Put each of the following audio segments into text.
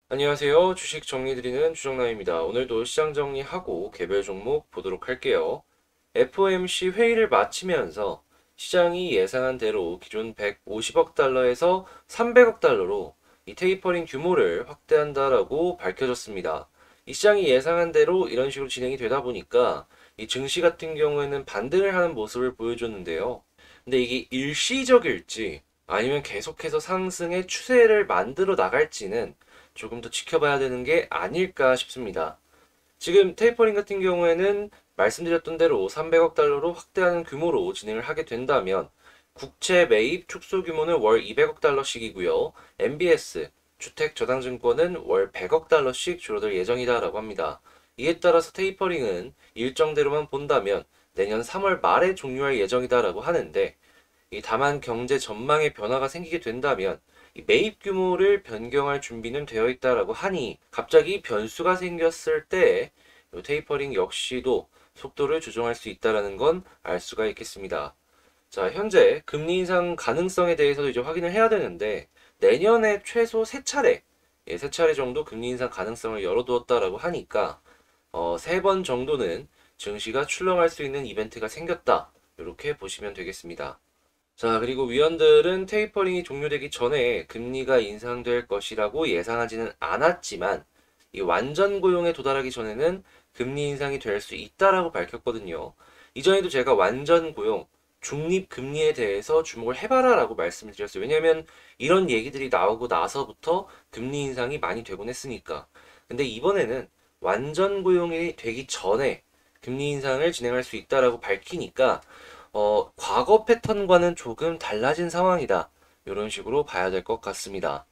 안녕하세요. 주식 정리드리는 주정남입니다. 오늘도 시장 정리하고 개별 종목 보도록 할게요. FOMC 회의를 마치면서 시장이 예상한 대로 기존 150억 달러에서 300억 달러로 이 테이퍼링 규모를 확대한다라고 밝혀졌습니다. 이 시장이 예상한 대로 이런 식으로 진행이 되다 보니까 이 증시 같은 경우에는 반등을 하는 모습을 보여줬는데요. 근데 이게 일시적일지 아니면 계속해서 상승의 추세를 만들어 나갈지는 조금 더 지켜봐야 되는 게 아닐까 싶습니다. 지금 테이퍼링 같은 경우에는 말씀드렸던 대로 300억 달러로 확대하는 규모로 진행을 하게 된다면 국채 매입 축소 규모는 월 200억 달러씩이고요. MBS 주택저당증권은 월 100억 달러씩 줄어들 예정이다라고 합니다. 이에 따라서 테이퍼링은 일정대로만 본다면 내년 3월 말에 종료할 예정이다라고 하는데 다만 경제 전망에 변화가 생기게 된다면 매입 규모를 변경할 준비는 되어 있다라고 하니 갑자기 변수가 생겼을 때 테이퍼링 역시도 속도를 조정할 수 있다라는 건 알 수가 있겠습니다. 자, 현재 금리 인상 가능성에 대해서도 이제 확인을 해야 되는데 내년에 최소 세 차례 정도 금리 인상 가능성을 열어두었다라고 하니까 세 번 정도는 증시가 출렁할 수 있는 이벤트가 생겼다. 이렇게 보시면 되겠습니다. 자, 그리고 위원들은 테이퍼링이 종료되기 전에 금리가 인상될 것이라고 예상하지는 않았지만 이 완전 고용에 도달하기 전에는 금리 인상이 될 수 있다라고 밝혔거든요. 이전에도 제가 완전 고용, 중립 금리에 대해서 주목을 해봐라라고 말씀을 드렸어요. 왜냐하면 이런 얘기들이 나오고 나서부터 금리 인상이 많이 되곤 했으니까. 근데 이번에는 완전 고용이 되기 전에 금리 인상을 진행할 수 있다라고 밝히니까 과거 패턴과는 조금 달라진 상황이다. 이런 식으로 봐야 될 것 같습니다.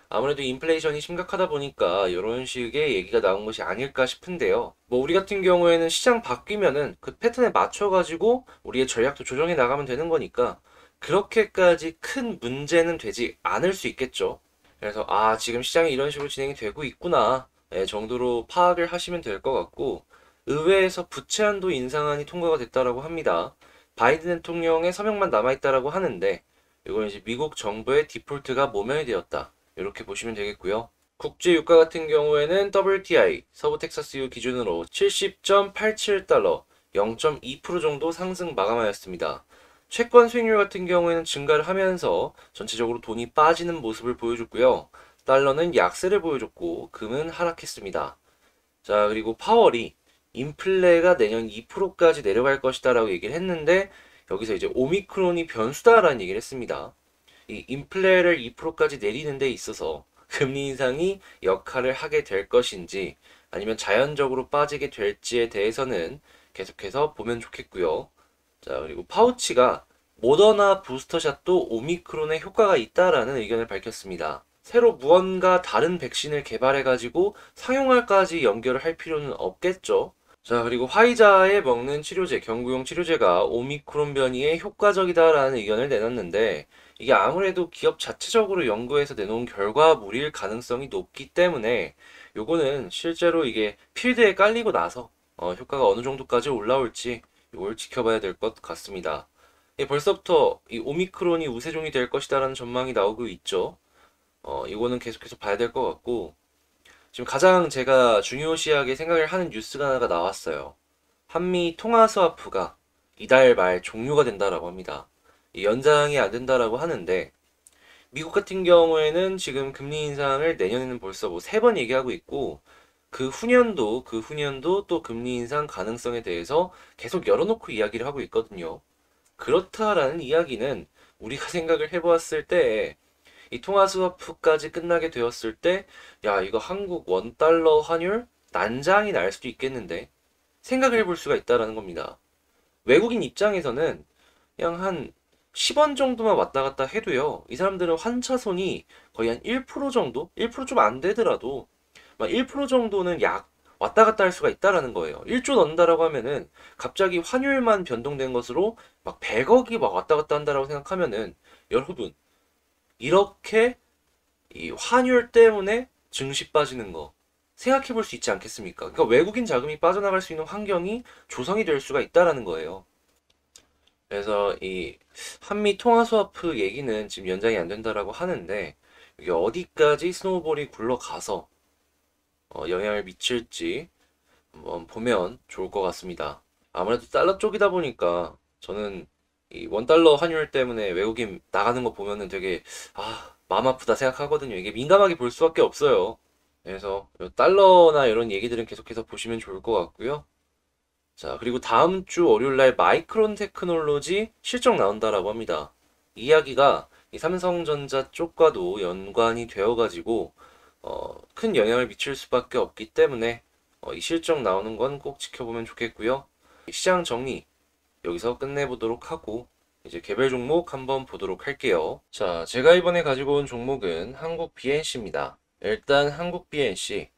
아무래도 인플레이션이 심각하다 보니까 이런 식의 얘기가 나온 것이 아닐까 싶은데요. 뭐 우리 같은 경우에는 시장 바뀌면은 그 패턴에 맞춰가지고 우리의 전략도 조정해 나가면 되는 거니까 그렇게까지 큰 문제는 되지 않을 수 있겠죠. 그래서 지금 시장이 이런 식으로 진행이 되고 있구나 정도로 파악을 하시면 될 것 같고 의회에서 부채 한도 인상안이 통과가 됐다라고 합니다. 바이든 대통령의 서명만 남아있다라고 하는데 이건 이제 미국 정부의 디폴트가 모면이 되었다. 이렇게 보시면 되겠고요. 국제 유가 같은 경우에는 WTI 서부 텍사스유 기준으로 70.87달러 0.2% 정도 상승 마감하였습니다. 채권 수익률 같은 경우에는 증가를 하면서 전체적으로 돈이 빠지는 모습을 보여줬고요. 달러는 약세를 보여줬고 금은 하락했습니다. 자, 그리고 파월이 인플레가 내년 2%까지 내려갈 것이다라고 얘기를 했는데 여기서 이제 오미크론이 변수다라는 얘기를 했습니다. 이 인플레를 2%까지 내리는 데 있어서 금리 인상이 역할을 하게 될 것인지 아니면 자연적으로 빠지게 될지에 대해서는 계속해서 보면 좋겠고요. 자, 그리고 파우치가 모더나 부스터샷도 오미크론에 효과가 있다라는 의견을 밝혔습니다. 새로 무언가 다른 백신을 개발해가지고 상용화까지 연결을 할 필요는 없겠죠. 자, 그리고 화이자에 먹는 치료제, 경구용 치료제가 오미크론 변이에 효과적이다라는 의견을 내놨는데 이게 아무래도 기업 자체적으로 연구해서 내놓은 결과물일 가능성이 높기 때문에 요거는 실제로 이게 필드에 깔리고 나서 효과가 어느 정도까지 올라올지 이걸 지켜봐야 될 것 같습니다. 벌써부터 이 오미크론이 우세종이 될 것이다라는 전망이 나오고 있죠. 이거는 계속해서 봐야 될 것 같고 지금 가장 제가 중요시하게 생각을 하는 뉴스가 하나가 나왔어요. 한미 통화 스와프가 이달 말 종료가 된다라고 합니다. 연장이 안 된다라고 하는데 미국 같은 경우에는 지금 금리 인상을 내년에는 벌써 뭐 세 번 얘기하고 있고 그 후년도 또 금리 인상 가능성에 대해서 계속 열어놓고 이야기를 하고 있거든요. 그렇다라는 이야기는 우리가 생각을 해보았을 때 이 통화 스와프까지 끝나게 되었을 때, 야, 이거 한국 원 달러 환율 난장이 날 수도 있겠는데 생각을 해볼 수가 있다라는 겁니다. 외국인 입장에서는 그냥 한 10원 정도만 왔다 갔다 해도요. 이 사람들은 환차손이 거의 한 1% 정도? 1% 좀 안 되더라도 막 1% 정도는 약 왔다 갔다 할 수가 있다라는 거예요. 1조 넣는다라고 하면은 갑자기 환율만 변동된 것으로 막 100억이 막 왔다 갔다 한다라고 생각하면은 여러분 이렇게 이 환율 때문에 증시 빠지는 거 생각해 볼 수 있지 않겠습니까? 그러니까 외국인 자금이 빠져나갈 수 있는 환경이 조성이 될 수가 있다라는 거예요. 그래서 이 한미 통화 스와프 얘기는 지금 연장이 안 된다라고 하는데 이게 어디까지 스노우볼이 굴러가서 영향을 미칠지 한번 보면 좋을 것 같습니다. 아무래도 달러 쪽이다 보니까 저는 이 원달러 환율 때문에 외국인 나가는 거 보면은 되게 마음 아프다 생각하거든요. 이게 민감하게 볼 수밖에 없어요. 그래서 달러나 이런 얘기들은 계속해서 보시면 좋을 것 같고요. 자, 그리고 다음 주 월요일 날 마이크론 테크놀로지 실적 나온다라고 합니다. 이 이야기가 이 삼성전자 쪽과도 연관이 되어가지고 큰 영향을 미칠 수밖에 없기 때문에 이 실적 나오는 건 꼭 지켜보면 좋겠고요. 시장 정리 여기서 끝내보도록 하고 이제 개별 종목 한번 보도록 할게요. 자, 제가 이번에 가지고 온 종목은 한국 BNC입니다. 일단 한국 BNC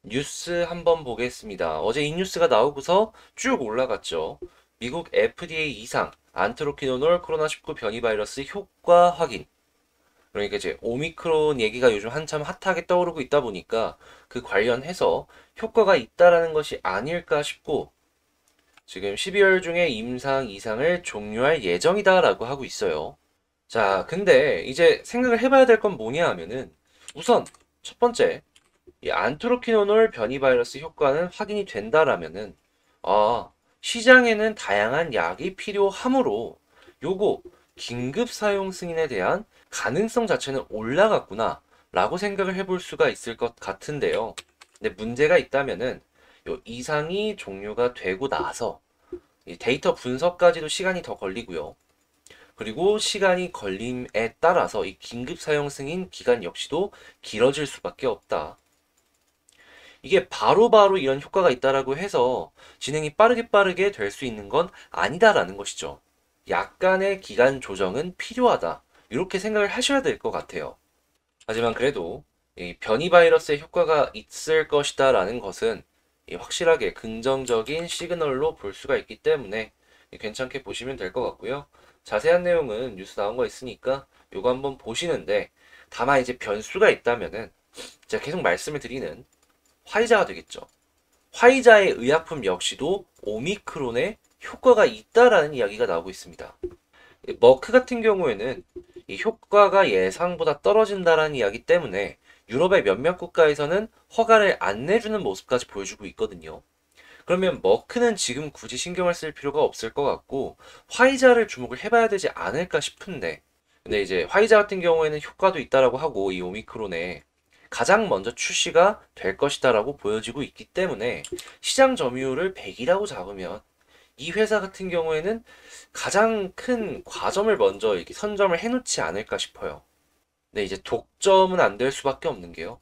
뉴스 한번 보겠습니다. 어제 이 뉴스가 나오고서 쭉 올라갔죠. 미국 FDA 이상 안트로키노놀 코로나19 변이 바이러스 효과 확인. 그러니까 이제 오미크론 얘기가 요즘 한참 핫하게 떠오르고 있다 보니까 그 관련해서 효과가 있다라는 것이 아닐까 싶고 지금 12월 중에 임상 이상을 종료할 예정이다라고 하고 있어요. 자, 근데 이제 생각을 해봐야 될 건 뭐냐 하면은 우선 첫 번째 이 안트로키노놀 변이 바이러스 효과는 확인이 된다라면은 시장에는 다양한 약이 필요하므로 요거 긴급 사용 승인에 대한 가능성 자체는 올라갔구나 라고 생각을 해볼 수가 있을 것 같은데요. 근데 문제가 있다면은 요 이상이 종료가 되고 나서 이 데이터 분석까지도 시간이 더 걸리고요. 그리고 시간이 걸림에 따라서 이 긴급 사용 승인 기간 역시도 길어질 수밖에 없다. 이게 바로바로 이런 효과가 있다라고 해서 진행이 빠르게 될 수 있는 건 아니다라는 것이죠. 약간의 기간 조정은 필요하다. 이렇게 생각을 하셔야 될 것 같아요. 하지만 그래도 이 변이 바이러스의 효과가 있을 것이다라는 것은 확실하게 긍정적인 시그널로 볼 수가 있기 때문에 괜찮게 보시면 될 것 같고요. 자세한 내용은 뉴스 나온 거 있으니까 요거 한번 보시는데 다만 이제 변수가 있다면은 제가 계속 말씀을 드리는 화이자가 되겠죠. 화이자의 의약품 역시도 오미크론에 효과가 있다라는 이야기가 나오고 있습니다. 머크 같은 경우에는 이 효과가 예상보다 떨어진다라는 이야기 때문에 유럽의 몇몇 국가에서는 허가를 안 내주는 모습까지 보여주고 있거든요. 그러면 머크는 지금 굳이 신경을 쓸 필요가 없을 것 같고 화이자를 주목을 해봐야 되지 않을까 싶은데 근데 이제 화이자 같은 경우에는 효과도 있다라고 하고 이 오미크론에 가장 먼저 출시가 될 것이다라고 보여지고 있기 때문에 시장 점유율을 100이라고 잡으면 이 회사 같은 경우에는 가장 큰 과점을 먼저 이렇게 선점을 해놓지 않을까 싶어요. 근데 이제 독점은 안 될 수밖에 없는 게요.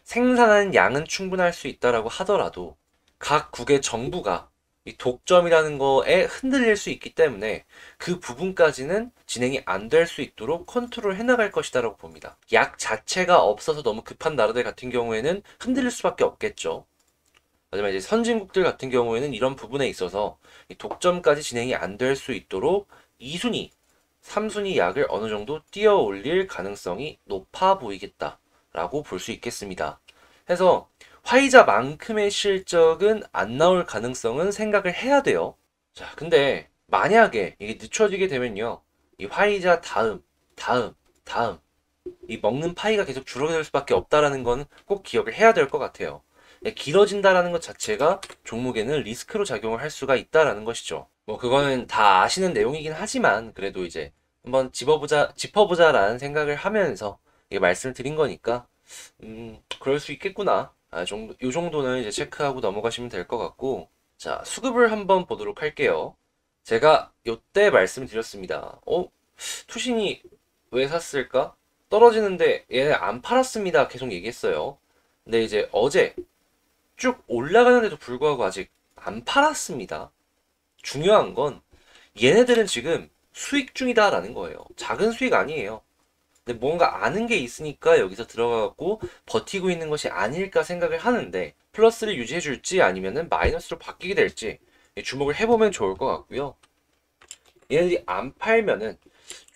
생산하는 양은 충분할 수 있다라고 하더라도 각 국의 정부가 이 독점이라는 거에 흔들릴 수 있기 때문에 그 부분까지는 진행이 안 될 수 있도록 컨트롤 해나갈 것이다라고 봅니다. 약 자체가 없어서 너무 급한 나라들 같은 경우에는 흔들릴 수밖에 없겠죠. 하지만 이제 선진국들 같은 경우에는 이런 부분에 있어서 이 독점까지 진행이 안 될 수 있도록 2순위, 3순위 약을 어느 정도 띄어 올릴 가능성이 높아 보이겠다라고 볼 수 있겠습니다. 해서 화이자만큼의 실적은 안 나올 가능성은 생각을 해야 돼요. 자, 근데 만약에 이게 늦춰지게 되면요. 이 화이자 다음 이 먹는 파이가 계속 줄어들 수밖에 없다라는 건 꼭 기억을 해야 될 것 같아요. 길어진다라는 것 자체가 종목에는 리스크로 작용을 할 수가 있다라는 것이죠. 뭐 그거는 다 아시는 내용이긴 하지만 그래도 이제 한번 짚어보자라는 생각을 하면서 이게 말씀을 드린 거니까 그럴 수 있겠구나. 요 정도는 이제 체크하고 넘어가시면 될 것 같고 자 수급을 한번 보도록 할게요. 제가 요때 말씀드렸습니다. 투신이 왜 샀을까? 떨어지는데 얘네 안 팔았습니다. 계속 얘기했어요. 근데 이제 어제 쭉 올라가는데도 불구하고 아직 안 팔았습니다. 중요한 건 얘네들은 지금 수익 중이다라는 거예요. 작은 수익 아니에요. 근데 뭔가 아는 게 있으니까 여기서 들어가고 버티고 있는 것이 아닐까 생각을 하는데 플러스를 유지해 줄지 아니면은 마이너스로 바뀌게 될지 주목을 해보면 좋을 것 같고요. 얘네들이 안 팔면은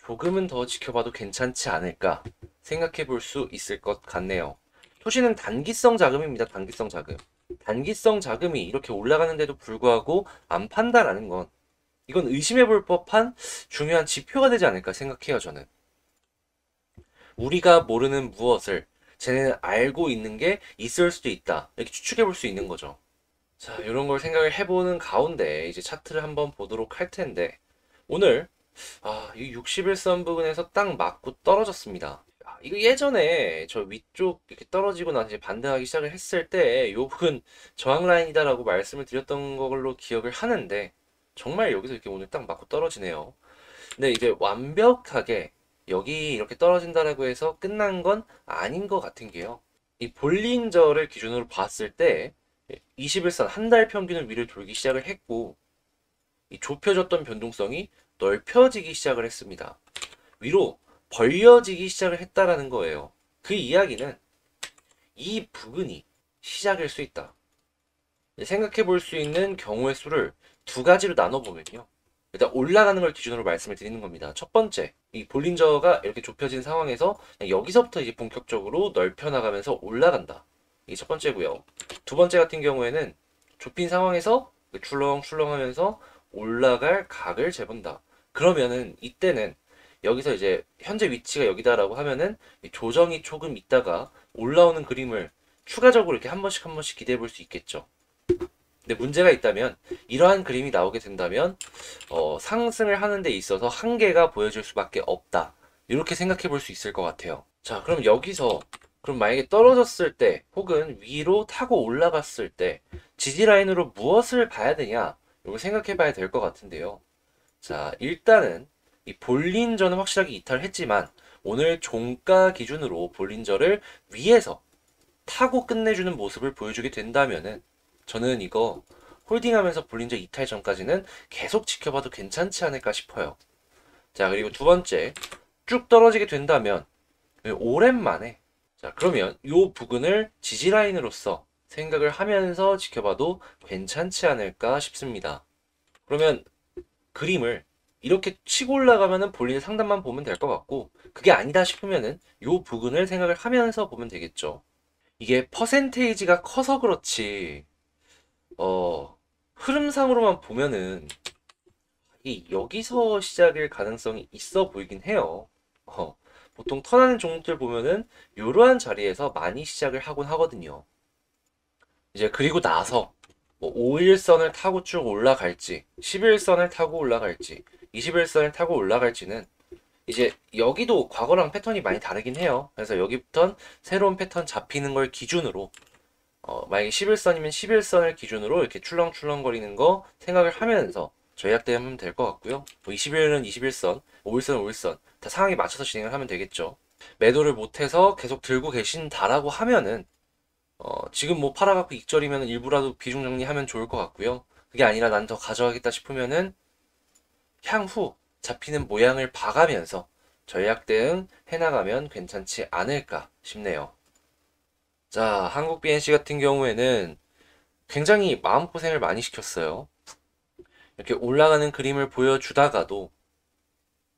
조금은 더 지켜봐도 괜찮지 않을까 생각해 볼 수 있을 것 같네요. 토시는 단기성 자금입니다. 단기성 자금. 단기성 자금이 이렇게 올라가는데도 불구하고 안 판다라는 건 이건 의심해 볼 법한 중요한 지표가 되지 않을까 생각해요, 저는. 우리가 모르는 무엇을 쟤네는 알고 있는 게 있을 수도 있다. 이렇게 추측해 볼 수 있는 거죠. 자, 이런 걸 생각을 해보는 가운데 이제 차트를 한번 보도록 할 텐데 오늘 이 61선 부근에서 딱 맞고 떨어졌습니다. 이거 예전에 저 위쪽 이렇게 떨어지고 나서 이제 반등하기 시작을 했을 때 요 부분 저항 라인이다라고 말씀을 드렸던 걸로 기억을 하는데 정말 여기서 이렇게 오늘 딱 맞고 떨어지네요. 근데 이제 완벽하게 여기 이렇게 떨어진다라고 해서 끝난 건 아닌 것 같은 게요. 이 볼린저를 기준으로 봤을 때 21선 한 달 평균을 위를 돌기 시작을 했고 이 좁혀졌던 변동성이 넓혀지기 시작을 했습니다. 위로 벌려지기 시작을 했다라는 거예요. 그 이야기는 이 부근이 시작일 수 있다. 생각해 볼 수 있는 경우의 수를 두 가지로 나눠보면요. 일단 올라가는 걸 기준으로 말씀을 드리는 겁니다. 첫 번째, 이 볼린저가 이렇게 좁혀진 상황에서 여기서부터 이제 본격적으로 넓혀 나가면서 올라간다. 이게 첫 번째고요. 두 번째 같은 경우에는 좁힌 상황에서 출렁출렁 하면서 올라갈 각을 재본다. 그러면은 이때는 여기서 이제 현재 위치가 여기다라고 하면은 조정이 조금 있다가 올라오는 그림을 추가적으로 이렇게 한 번씩 한 번씩 기대해 볼 수 있겠죠. 근데 문제가 있다면 이러한 그림이 나오게 된다면 상승을 하는 데 있어서 한계가 보여질 수밖에 없다. 이렇게 생각해 볼 수 있을 것 같아요. 자, 그럼 여기서 그럼 만약에 떨어졌을 때 혹은 위로 타고 올라갔을 때 지지 라인으로 무엇을 봐야 되냐? 이걸 생각해 봐야 될 것 같은데요. 자, 일단은 이 볼린저는 확실하게 이탈을 했지만 오늘 종가 기준으로 볼린저를 위에서 타고 끝내주는 모습을 보여주게 된다면은 저는 이거 홀딩하면서 볼린저 이탈 전까지는 계속 지켜봐도 괜찮지 않을까 싶어요. 자, 그리고 두 번째, 쭉 떨어지게 된다면 오랜만에 자, 그러면 이 부근을 지지 라인으로서 생각을 하면서 지켜봐도 괜찮지 않을까 싶습니다. 그러면 그림을 이렇게 치고 올라가면은 볼린저 상단만 보면 될 것 같고 그게 아니다 싶으면은 이 부근을 생각을 하면서 보면 되겠죠. 이게 퍼센테이지가 커서 그렇지 흐름상으로만 보면은 여기서 시작일 가능성이 있어 보이긴 해요. 보통 턴하는 종목들 보면은 이러한 자리에서 많이 시작을 하곤 하거든요. 이제 그리고 나서 뭐 5일선을 타고 쭉 올라갈지 11선을 타고 올라갈지 21선을 타고 올라갈지는 이제 여기도 과거랑 패턴이 많이 다르긴 해요. 그래서 여기부터 새로운 패턴 잡히는 걸 기준으로 만약에 11선이면 11선을 기준으로 이렇게 출렁출렁거리는 거 생각을 하면서 전략대응하면 될 것 같고요. 뭐 21은 21선, 5일선, 5일선 다 상황에 맞춰서 진행을 하면 되겠죠. 매도를 못해서 계속 들고 계신다라고 하면은 지금 뭐 팔아갖고 익절이면 일부라도 비중 정리하면 좋을 것 같고요. 그게 아니라 난 더 가져가겠다 싶으면은 향후 잡히는 모양을 봐가면서 전략 대응 해나가면 괜찮지 않을까 싶네요. 자, 한국 BNC 같은 경우에는 굉장히 마음고생을 많이 시켰어요. 이렇게 올라가는 그림을 보여주다가도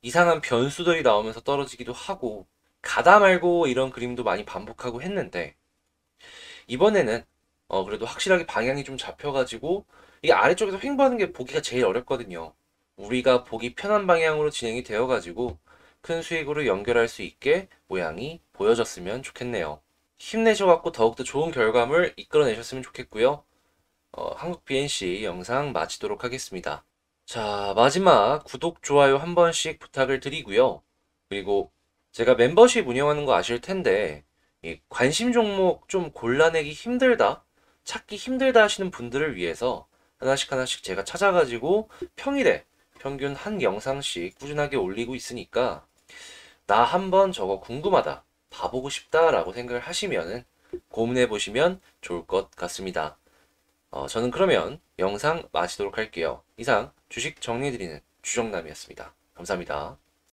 이상한 변수들이 나오면서 떨어지기도 하고 가다 말고 이런 그림도 많이 반복하고 했는데 이번에는 그래도 확실하게 방향이 좀 잡혀가지고 이게 아래쪽에서 횡보하는 게 보기가 제일 어렵거든요. 우리가 보기 편한 방향으로 진행이 되어가지고 큰 수익으로 연결할 수 있게 모양이 보여졌으면 좋겠네요. 힘내셔갖고 더욱더 좋은 결과물 이끌어내셨으면 좋겠고요. 한국 BNC 영상 마치도록 하겠습니다. 자, 마지막 구독, 좋아요 한 번씩 부탁을 드리고요. 그리고 제가 멤버십 운영하는 거 아실 텐데 이 관심 종목 좀 골라내기 힘들다, 찾기 힘들다 하시는 분들을 위해서 하나씩 하나씩 제가 찾아가지고 평일에 평균 한 영상씩 꾸준하게 올리고 있으니까 나 한번 저거 궁금하다, 봐보고 싶다라고 생각을 하시면은 고민해 보시면 좋을 것 같습니다. 저는 그러면 영상 마치도록 할게요. 이상 주식 정리해드리는 주정남이었습니다. 감사합니다.